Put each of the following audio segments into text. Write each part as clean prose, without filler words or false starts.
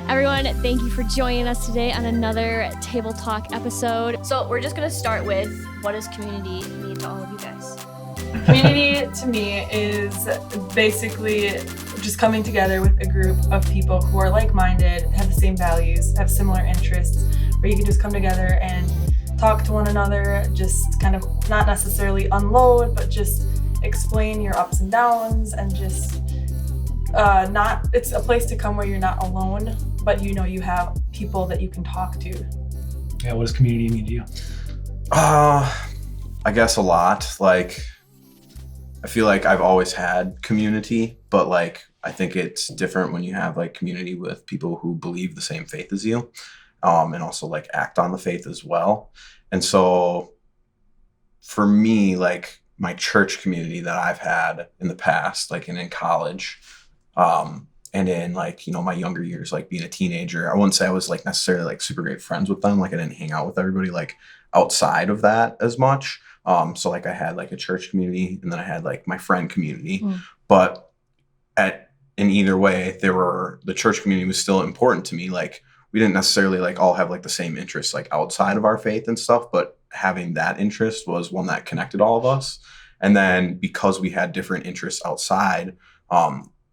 Everyone, thank you for joining us today on another Table Talk episode. So we're just going to start with, what does community mean to all of you guys? Community to me is basically just coming together with a group of people who are like-minded, have the same values, have similar interests, where you can just come together and talk to one another, just kind of not necessarily unload, but just explain your ups and downs, and just it's a place to come where you're not alone, but you know you have people that you can talk to. Yeah, what does community mean to you? I guess a lot. Like, I feel like I've always had community, but like I think it's different when you have like community with people who believe the same faith as you, and also like act on the faith as well. And so for me, like my church community that I've had in the past, like in college, and in like, you know, my younger years, like being a teenager, I wouldn't say I was like necessarily like super great friends with them. Like I didn't hang out with everybody like outside of that as much. So like I had like a church community, and then I had like my friend community, but in either way, the church community was still important to me. Like we didn't necessarily like all have like the same interests like outside of our faith and stuff, but having that interest was one that connected all of us. And then because we had different interests outside,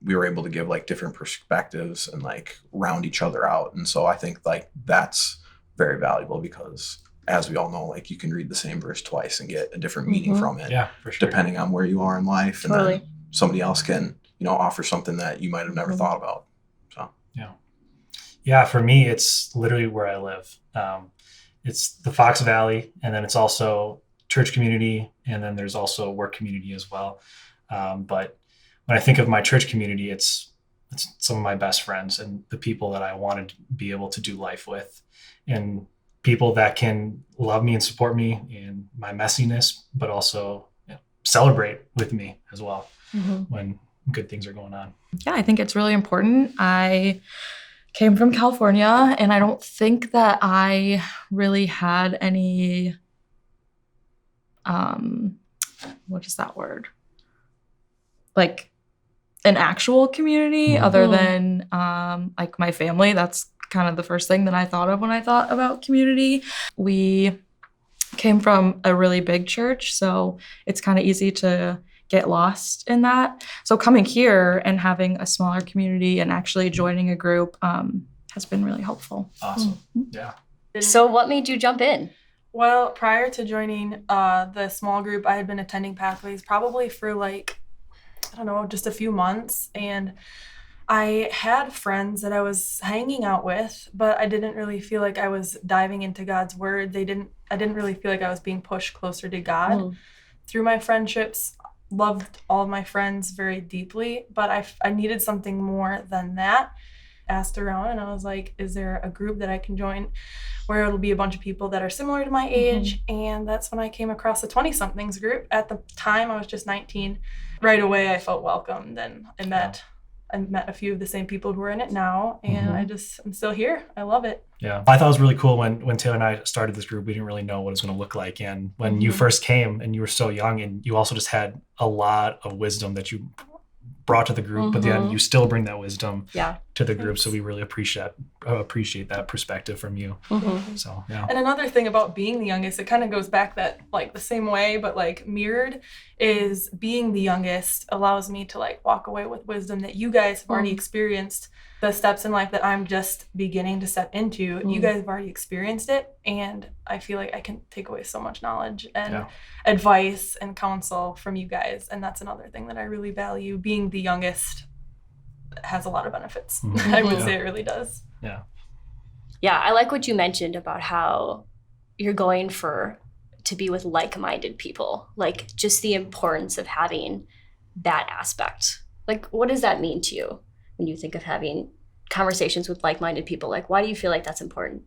we were able to give like different perspectives and like round each other out. And so I think like that's very valuable, because as we all know, like you can read the same verse twice and get a different meaning from it. Yeah, for sure. Depending on where you are in life. Totally. And then somebody else can, you know, offer something that you might have never thought about. So yeah, for me, it's literally where I live. It's the Fox Valley, and then it's also church community, and then there's also work community as well. But when I think of my church community, it's some of my best friends and the people that I wanted to be able to do life with, and people that can love me and support me in my messiness, but also celebrate with me as well when good things are going on. Yeah, I think it's really important. I came from California, and I don't think that I really had any, what is that word? Like an actual community other than like my family. That's kind of the first thing that I thought of when I thought about community. We came from a really big church, so it's kind of easy to get lost in that. So coming here and having a smaller community and actually joining a group has been really helpful. Awesome. Yeah. So what made you jump in? Well, prior to joining the small group, I had been attending Pathways probably for like, I don't know, just a few months. And I had friends that I was hanging out with, but I didn't really feel like I was diving into God's word. I didn't really feel like I was being pushed closer to God. Through my friendships, loved all of my friends very deeply, but I needed something more than that. Asked around, and I was like, is there a group that I can join where it'll be a bunch of people that are similar to my age? And that's when I came across the 20-somethings group. At the time, I was just 19. Right away, I felt welcomed, and I met a few of the same people who are in it now, and I'm still here. I love it. Yeah, I thought it was really cool when Taylor and I started this group. We didn't really know what it was going to look like, and when you first came and you were so young, and you also just had a lot of wisdom that you brought to the group, but then you still bring that wisdom to the group. So we really appreciate that perspective from you. So yeah. And another thing about being the youngest, it kind of goes back that like the same way, but like mirrored, is being the youngest allows me to like walk away with wisdom that you guys have already experienced. The steps in life that I'm just beginning to step into, you guys have already experienced it, and I feel like I can take away so much knowledge and advice and counsel from you guys, and that's another thing that I really value. Being the youngest has a lot of benefits. I would say it really does. Yeah, I like what you mentioned about how you're going to be with like-minded people, like just the importance of having that aspect. Like, what does that mean to you when you think of having conversations with like-minded people? Like, why do you feel like that's important?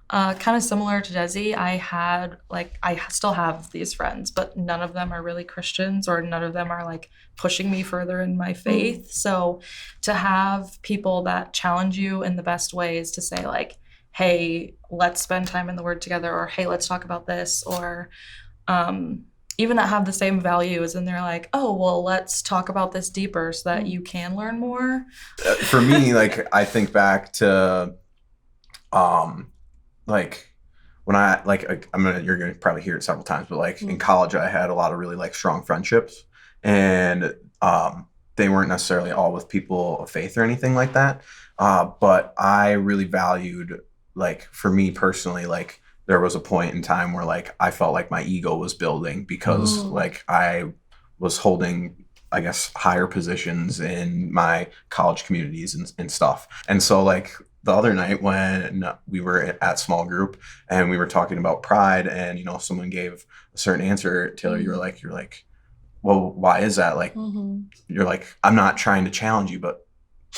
Kind of similar to Desi, I still have these friends, but none of them are really Christians, or none of them are like pushing me further in my faith. So to have people that challenge you in the best ways, to say like, hey, let's spend time in the Word together, or hey, let's talk about this, or even that have the same values, and they're like, oh, well, let's talk about this deeper so that you can learn more. For me, like, I think back to, like, when I, like, you're gonna probably hear it several times, but like in college, I had a lot of really like strong friendships, and they weren't necessarily all with people of faith or anything like that. But I really valued, like, for me personally, like, there was a point in time where like I felt like my ego was building because like I was holding, I guess, higher positions in my college communities and stuff. And so like the other night when we were at small group and we were talking about pride, and, you know, someone gave a certain answer, Taylor, you're like, well, why is that? Like, you're like, I'm not trying to challenge you, but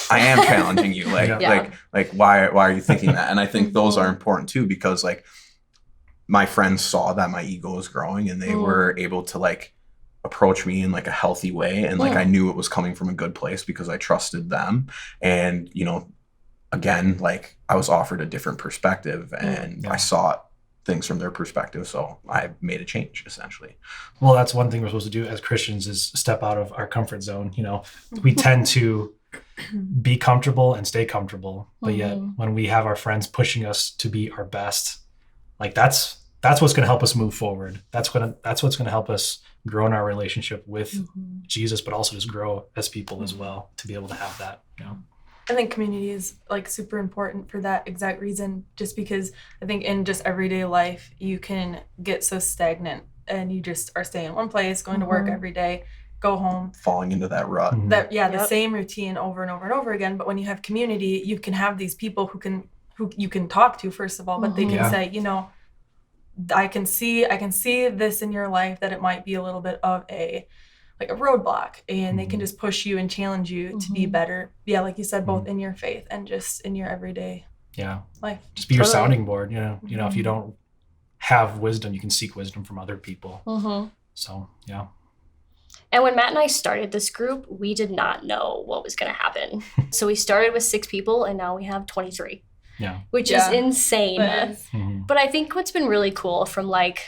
I am challenging you. Like, like why are you thinking that? And I think those are important too, because like my friends saw that my ego was growing, and they were able to like approach me in like a healthy way. And like, I knew it was coming from a good place because I trusted them. And, you know, again, like I was offered a different perspective, and I saw things from their perspective. So I made a change essentially. Well, that's one thing we're supposed to do as Christians, is step out of our comfort zone. You know, we tend to be comfortable and stay comfortable, but yet when we have our friends pushing us to be our best, like that's what's going to help us move forward. That's what's going to help us grow in our relationship with Jesus, but also just grow as people as well, to be able to have that, you know. I think community is like super important for that exact reason, just because I think in just everyday life, you can get so stagnant and you just are staying in one place, going to work every day, go home, falling into that rut. The same routine over and over and over again. But when you have community, you can have these people who you can talk to, first of all, but they can say, you know, I can see this in your life, that it might be a little bit of a roadblock, and they can just push you and challenge you to be better. Yeah, like you said, both in your faith and just in your everyday life. Just be your sounding board. You know, if you don't have wisdom, you can seek wisdom from other people. So yeah. And when Matt and I started this group, we did not know what was going to happen. So we started with 6 people, and now we have 23. Yeah. Which is insane. But I think what's been really cool from like,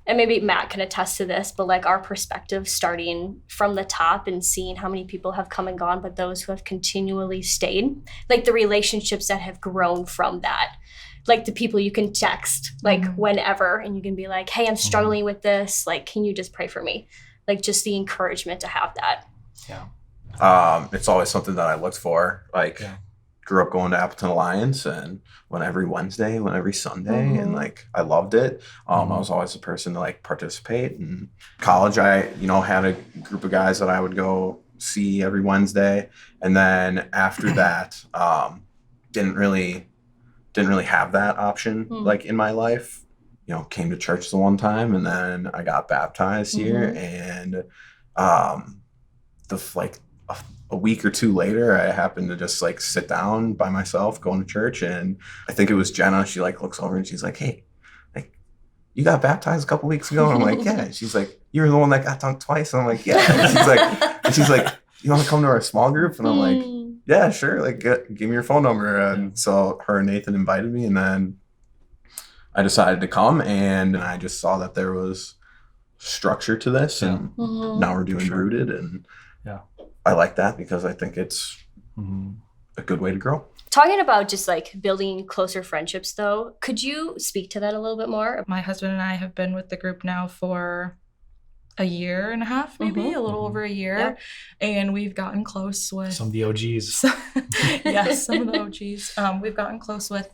and maybe Matt can attest to this, but like our perspective starting from the top and seeing how many people have come and gone, but those who have continually stayed, like the relationships that have grown from that, like the people you can text like whenever, and you can be like, hey, I'm struggling with this. Like, can you just pray for me? Like just the encouragement to have that. Yeah. It's always something that I looked for. Like, grew up going to Appleton Alliance, and went every Wednesday, went every Sunday, and like I loved it. I was always the person to like participate. In college, I, you know, had a group of guys that I would go see every Wednesday, and then after that, didn't really have that option like in my life. You know, came to church the one time, and then I got baptized here, and a week or 2 later, I happened to just like sit down by myself going to church, and I think it was Jenna. She like looks over and she's like, hey, like, you got baptized a couple weeks ago? And I'm like, yeah. And she's like, you were the one that got dunked twice? And I'm like, yeah. And she's like, you want to come to our small group? And I'm like, yeah, sure. Like, give me your phone number. And so her and Nathan invited me, and then I decided to come, and I just saw that there was structure to this, and now we're doing Rooted, and I like that because I think it's a good way to grow. Talking about just like building closer friendships though, could you speak to that a little bit more? My husband and I have been with the group now for a year and a half, maybe a little over a year, and we've gotten close with some of the OGs. Yes, some of the OGs. We've gotten close with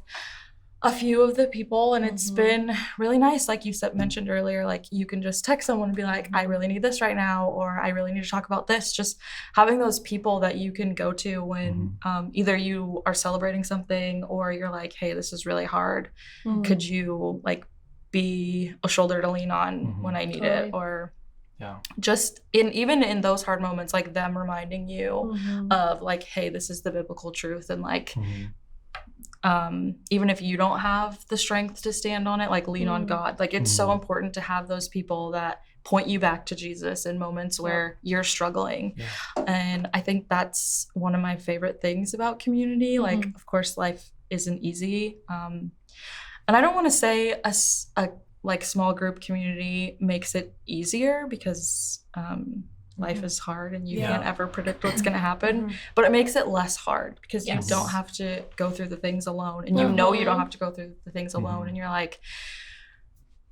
a few of the people, and it's been really nice. Like you mentioned earlier, like you can just text someone and be like, I really need this right now, or I really need to talk about this. Just having those people that you can go to when either you are celebrating something, or you're like, hey, this is really hard. Could you like be a shoulder to lean on when I need it? Or just even in those hard moments, like them reminding you of like, hey, this is the biblical truth, and like even if you don't have the strength to stand on it, like lean on God. Like it's so important to have those people that point you back to Jesus in moments where you're struggling. And I think that's one of my favorite things about community. Like, of course, life isn't easy. And I don't want to say like small group community makes it easier because life is hard and you Yeah. can't ever predict what's going to happen, Mhm. but it makes it less hard because Yes. you don't have to go through the things alone, and you know you don't Mhm. have to go through the things alone, Mhm. and you're like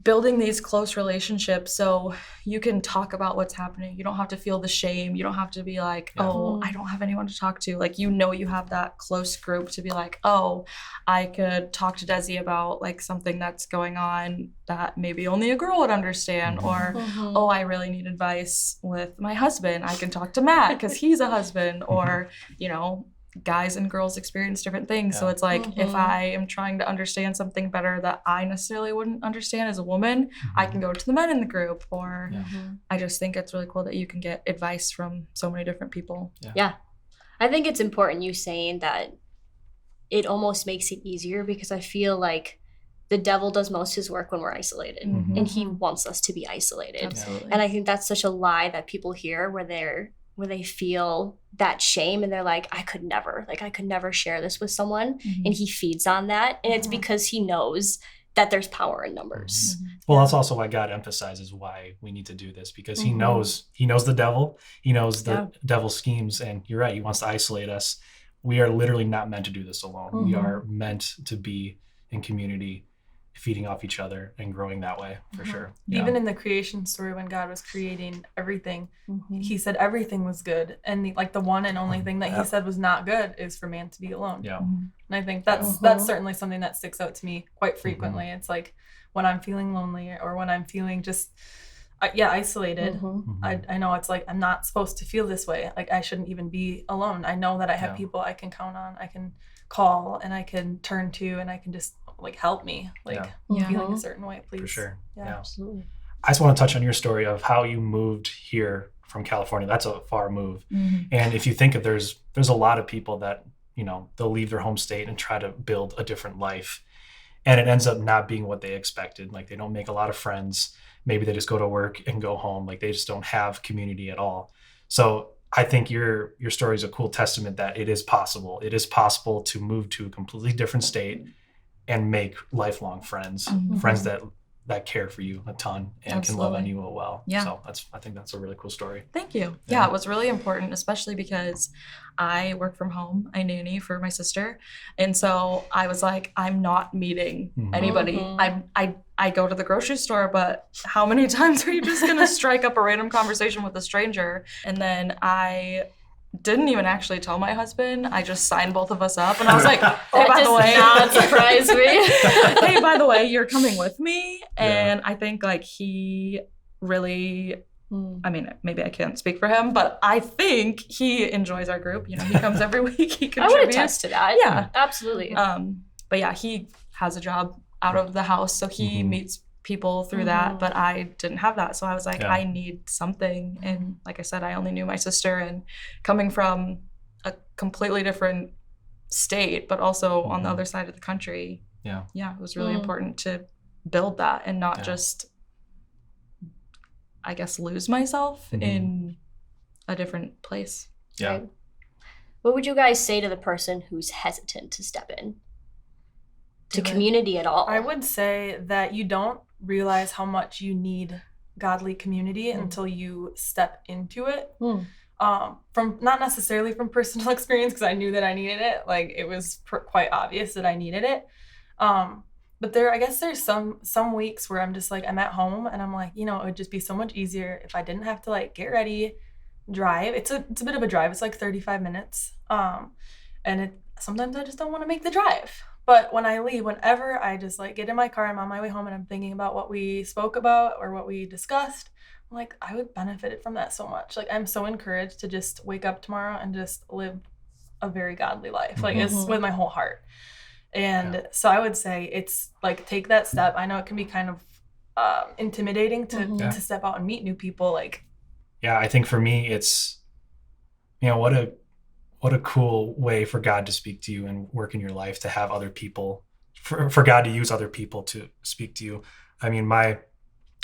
building these close relationships so you can talk about what's happening. You don't have to feel the shame. You don't have to be like, Yeah. oh, I don't have anyone to talk to. Like, you know, you have that close group to be like, oh, I could talk to Desi about like something that's going on that maybe only a girl would understand, Mhm. or Mhm. oh, I really need advice with my husband. I can talk to Matt because he's a husband, or, you know, guys and girls experience different things. So Yeah. it's like, if Mhm. I am trying to understand something better that I necessarily wouldn't understand as a woman, I can go to the men in the group, or Yeah. Mhm. I just think it's really cool that you can get advice from so many different people. Yeah. I think it's important you saying that it almost makes it easier, because I feel like the devil does most of his work when we're isolated, Mhm. and he wants us to be isolated. Absolutely. And I think that's such a lie that people hear, where they feel that shame and they're like, I could never share this with someone. Mhm. And he feeds on that. And it's Mhm. because he knows that there's power in numbers. Mhm. Well, that's also why God emphasizes why we need to do this, because he Mhm. knows the devil, he knows the Yeah. devil's schemes, and you're right, he wants to isolate us. We are literally not meant to do this alone. We Mhm. are meant to be in community, feeding off each other and growing that way, for Mhm. sure. Even in the creation story, when God was creating everything, Mhm. he said everything was good, and the one and only thing that he Yep. said was not good is for man to be alone. Yeah. Mhm. And I think that's Mhm. certainly something that sticks out to me quite frequently. It's like when I'm feeling lonely, or when I'm feeling just isolated. Mhm. Mhm. I know it's like, I'm not supposed to feel this way. Like, I shouldn't even be alone. I know that I have Yeah. people I can count on, I can call, and I can turn to, and I can just like help me. Like, Yeah. Yeah. feeling a certain way, please. For sure. Yeah. Yeah. Absolutely. I just want to touch on your story of how you moved here from California. That's a far move. Mhm. And if you think of, there's a lot of people that, they'll leave their home state and try to build a different life. And it ends up not being what they expected. Like, they don't make a lot of friends. Maybe they just go to work and go home. Like, they just don't have community at all. So I think your story is a cool testament that it is possible. It is possible to move to a completely different state and make lifelong friends, Mhm. friends that care for you a ton and can love on Absolutely. you well. Yeah. So I think that's a really cool story. Thank you. Yeah. Yeah, it was really important, especially because I work from home. I nanny for my sister. And so I was like, I'm not meeting Mhm. anybody. Mhm. I go to the grocery store, but how many times are you just gonna strike up a random conversation with a stranger? And then I didn't even actually tell my husband. I just signed both of us up, and I was like, hey, That by does the way, not surprise me. hey, by the way, you're coming with me. Yeah. And I think like he really, Mm. I mean, maybe I can't speak for him, but I think he enjoys our group. You know, he comes every week, he I would contributes. attest to that. Yeah. Absolutely. But yeah, he has a job out of the house, so he Mhm. meets people through Mhm. that, but I didn't have that. So I was like, Yeah. I need something. And like I said, I only knew my sister, and coming from a completely different state, but also on the Mhm. other side of the country. Yeah. Yeah, it was really Mm. important to build that and not Yeah. just, I guess, lose myself Mhm. in a different place. Yeah. Right. What would you guys say to the person who's hesitant to step in to Do it. community at all? I would say that you don't realize how much you need godly community Mm. until you step into it. Mm. From not necessarily from personal experience, because I knew that I needed it. Like, it was quite obvious that I needed it. But I guess there's some weeks where I'm just like, I'm at home and I'm like, it would just be so much easier if I didn't have to like get ready, drive. It's a bit of a drive. It's like 35 minutes. And sometimes I just don't want to make the drive. But when I leave, whenever I just like get in my car, I'm on my way home and I'm thinking about what we spoke about or what we discussed, I'm like, I would benefit from that so much. Like, I'm so encouraged to just wake up tomorrow and just live a very godly life. Like, it's Mhm. with my whole heart. And so I would say it's like, take that step. I know it can be kind of intimidating to, Mhm. Yeah. to step out and meet new people. Like, Yeah, I think for me, it's, what a cool way for God to speak to you and work in your life, to have other people, for God to use other people to speak to you. I mean, my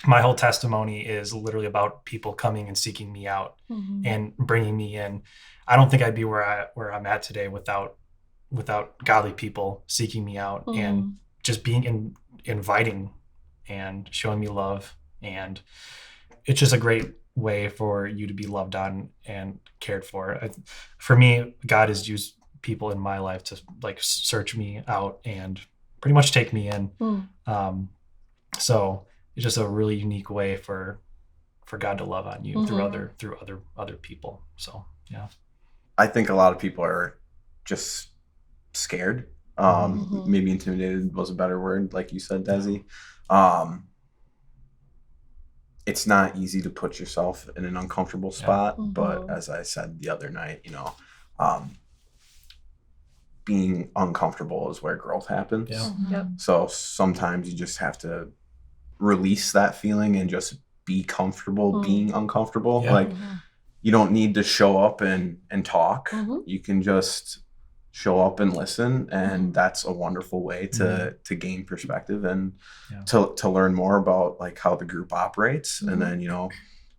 whole testimony is literally about people coming and seeking me out Mhm. and bringing me in. I don't think I'd be where I'm at today without godly people seeking me out and Mhm. just being inviting and showing me love. And it's just a great way for you to be loved on and cared for. For me, God has used people in my life to like search me out and pretty much take me in. So it's just a really unique way for God to love on you through other people. So yeah. I think a lot of people are just scared. Maybe intimidated was a better word, like you said, Desi. It's not easy to put yourself in an uncomfortable spot, but as I said the other night, you know, being uncomfortable is where growth happens. So sometimes you just have to release that feeling and just be comfortable being uncomfortable. Like you don't need to show up and talk. You can just show up and listen, and that's a wonderful way to gain perspective and to learn more about like how the group operates. And then, you know,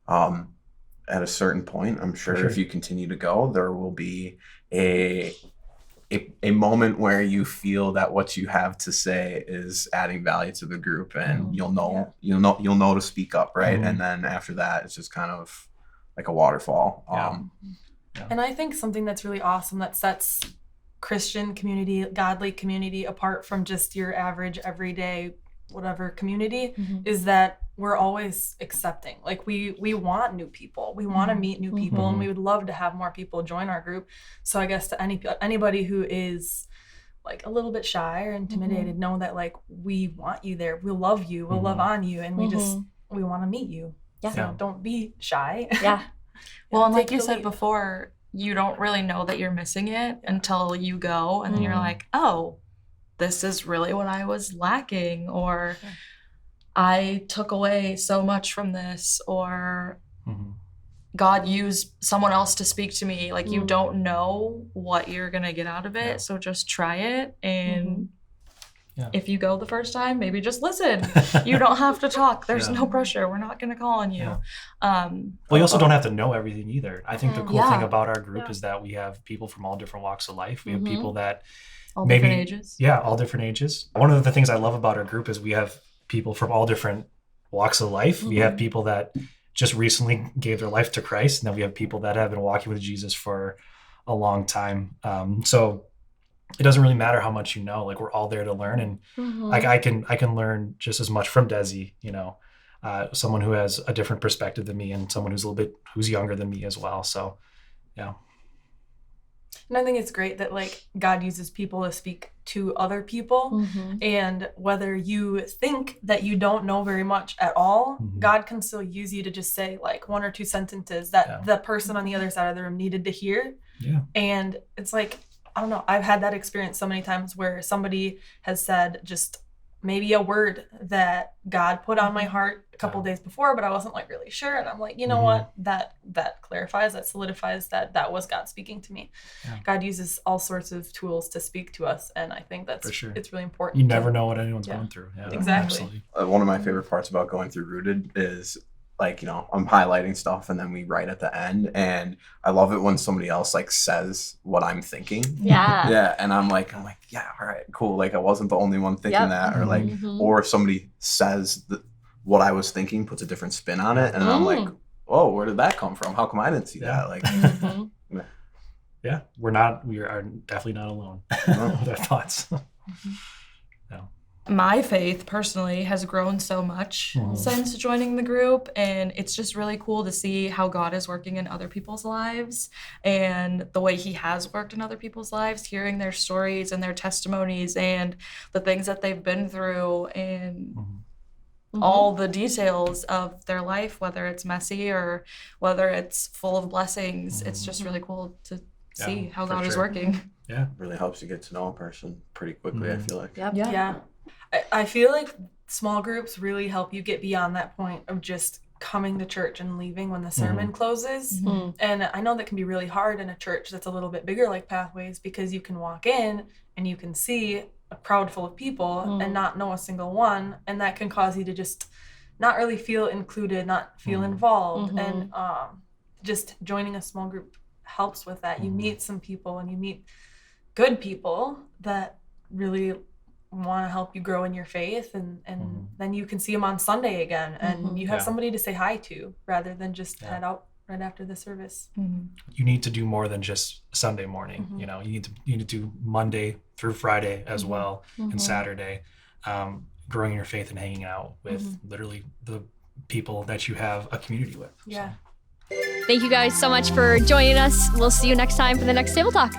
at a certain point, I'm sure if you continue to go, there will be a moment where you feel that what you have to say is adding value to the group, and you'll know to speak up, right? And then after that, it's just kind of like a waterfall. And I think something that's really awesome that sets Christian community, godly community apart from just your average everyday whatever community is that we're always accepting. Like we want new people. We want to meet new people, and we would love to have more people join our group. So I guess to anybody who is like a little bit shy or intimidated, know that like we want you there. We'll love you. We'll love on you, and we want to meet you. So don't be shy. Well, and like you said before, you don't really know that you're missing it until you go, and then you're like, oh, this is really what I was lacking, or I took away so much from this, or God used someone else to speak to me. Like you don't know what you're gonna get out of it, so just try it. And if you go the first time, maybe just listen. You don't have to talk. There's no pressure. We're not gonna call on you. Well, you also don't have to know everything either. I think the cool thing about our group is that we have people from all different walks of life. We have people that all different ages. Yeah, all different ages. One of the things I love about our group is we have people from all different walks of life. We have people that just recently gave their life to Christ, and then we have people that have been walking with Jesus for a long time. So it doesn't really matter how much you know. Like we're all there to learn, and like I can learn just as much from Desi, you know, someone who has a different perspective than me, and someone who's younger than me as well. So yeah. And I think it's great that like God uses people to speak to other people, and whether you think that you don't know very much at all, God can still use you to just say like one or two sentences that the person on the other side of the room needed to hear. And it's like, I don't know, I've had that experience so many times where somebody has said just maybe a word that God put on my heart a couple days before, but I wasn't like really sure. And I'm like, you know what, that clarifies, that solidifies that was God speaking to me. God uses all sorts of tools to speak to us. And I think that's, it's really important. You never know what anyone's going through. Exactly. One of my favorite parts about going through Rooted is like, you know, I'm highlighting stuff and then we write at the end, and I love it when somebody else like says what I'm thinking. And I'm like, yeah, all right, cool. Like I wasn't the only one thinking that, or like, or if somebody says what I was thinking, puts a different spin on it, and I'm like, oh, where did that come from? How come I didn't see that? Like, we are definitely not alone with our thoughts. My faith personally has grown so much since joining the group, and it's just really cool to see how God is working in other people's lives and the way he has worked in other people's lives, hearing their stories and their testimonies and the things that they've been through and all the details of their life, whether it's messy or whether it's full of blessings. It's just really cool to see how God is working. It really helps you get to know a person pretty quickly, I feel like. I feel like small groups really help you get beyond that point of just coming to church and leaving when the sermon closes. And I know that can be really hard in a church that's a little bit bigger like Pathways, because you can walk in and you can see a crowd full of people and not know a single one, and that can cause you to just not really feel included, not feel involved. And just joining a small group helps with that. You meet some people, and you meet good people that really want to help you grow in your faith, and Mhm. then you can see them on Sunday again, and Mhm. you have Yeah. somebody to say hi to rather than just Yeah. head out right after the service. Mhm. You need to do more than just Sunday morning. Mhm. You know, you need to do Monday through Friday as Mhm. well, Mhm. and Saturday, growing your faith and hanging out with literally the people that you have a community with. So. Yeah. Thank you guys so much for joining us. We'll see you next time for the next Table Talk.